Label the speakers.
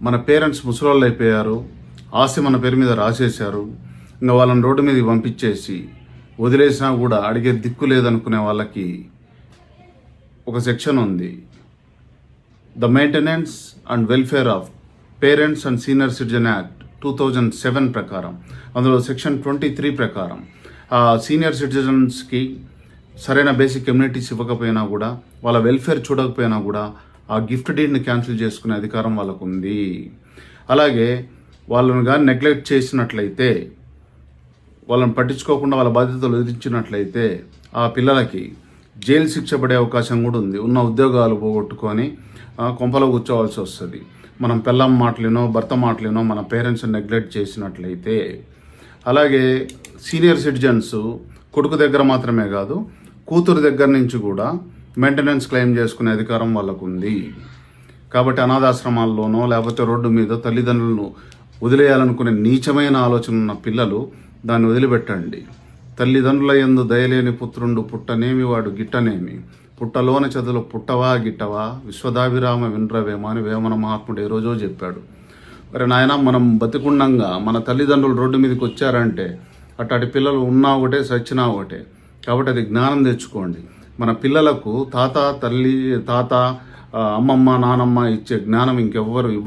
Speaker 1: మన పేరెంట్స్ ముసలోళ్ళు అయిపోయారు, ఆస్తి మన పేరు మీద రాసేశారు, ఇంకా వాళ్ళని రోడ్డు మీదకి పంపించేసి వదిలేసినా కూడా అడిగే దిక్కు లేదనుకునే వాళ్ళకి ఒక సెక్షన్ ఉంది, the maintenance and welfare of parents and senior citizen act 2007 ప్రకారం. అందులో సెక్షన్ 23 ప్రకారం సీనియర్ సిటిజన్స్కి సరైన బేసిక్ కమ్యూనిటీస్ ఇవ్వకపోయినా కూడా, వాళ్ళ వెల్ఫేర్ చూడకపోయినా కూడా ఆ గిఫ్ట్ డీడ్ని క్యాన్సిల్ చేసుకునే అధికారం వాళ్ళకు ఉంది. అలాగే వాళ్ళని కానీ నెగ్లెక్ట్ చేసినట్లయితే, వాళ్ళని పట్టించుకోకుండా వాళ్ళ బాధ్యతలు విధించినట్లయితే ఆ పిల్లలకి జైలు శిక్ష పడే అవకాశం కూడా ఉంది. ఉన్న ఉద్యోగాలు పోగొట్టుకొని కొంపలో కూర్చోవాల్సి వస్తుంది. మనం పిల్లం మాటలేనో భర్త మాటలేనో మన పేరెంట్స్ నెగ్లెక్ట్ చేసినట్లయితే. అలాగే సీనియర్ సిటిజన్స్ కొడుకు దగ్గర మాత్రమే కాదు, కూతురు దగ్గర నుంచి కూడా మెయింటెనెన్స్ క్లెయిమ్ చేసుకునే అధికారం వాళ్ళకు ఉంది. కాబట్టి అనాథాశ్రమాల్లోనో లేకపోతే రోడ్డు మీద తల్లిదండ్రులను వదిలేయాలనుకునే నీచమైన ఆలోచన ఉన్న పిల్లలు దాన్ని వదిలిపెట్టండి. తల్లిదండ్రుల యందు దయలేని పుత్రుండు పుట్టనేమి వాడు గిట్టనేమి, పుట్టలోని చదువులు పుట్టవా గిట్టవా, విశ్వదాభిరామ వినరవేమ అని వేమన మహాత్ముడు ఏ రోజో చెప్పాడు. మరి నాయన, మనం బతికుండంగా మన తల్లిదండ్రులు రోడ్డు మీదకి వచ్చారంటే అట్లాంటి పిల్లలు ఉన్నా ఒకటే సచ్చినా ఒకటే. కాబట్టి అది జ్ఞానం తెచ్చుకోండి. మన పిల్లలకు తాత అమ్మమ్మ నానమ్మ ఇచ్చే జ్ఞానం ఇంకెవ్వరు ఇవ్వరు.